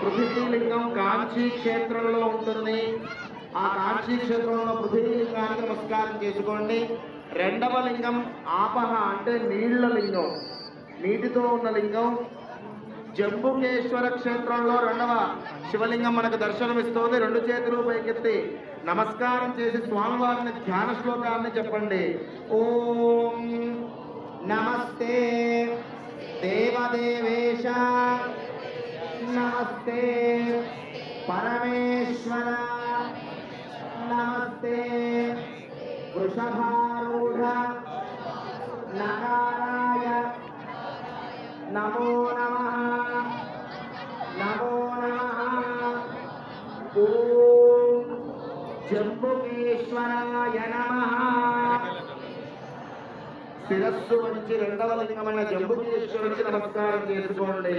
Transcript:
పృథ్వీలింగం కాంచీ క్షేత్రంలో ఉంటుంది. ఆ కాంచీ క్షేత్రంలో పృథ్వీలింగానికి నమస్కారం చేసుకోండి. రెండవ లింగం ఆపహ అంటే నీళ్ల లింగం, నీటితో ఉన్న లింగం. జంబుకేశ్వర క్షేత్రంలో రెండవ శివలింగం మనకు దర్శనమిస్తోంది. రెండు చేతులు పైకెత్తి నమస్కారం చేసి స్వామివారిని ధ్యాన శ్లోకాన్ని చెప్పండి. ఓం నమస్తే దేవదేవేశ, నమస్తే పరమేశ్వర, నమస్తే వృషభారూఢ నకారాయ నమో నమః, నమో నమః. ఓం జంబుకేశ్వరాయ నమః. శిరస్సు వంచి రెండవ లింగమైన జంబుకేశ్వరుడికి నమస్కారం చేసుకోండి.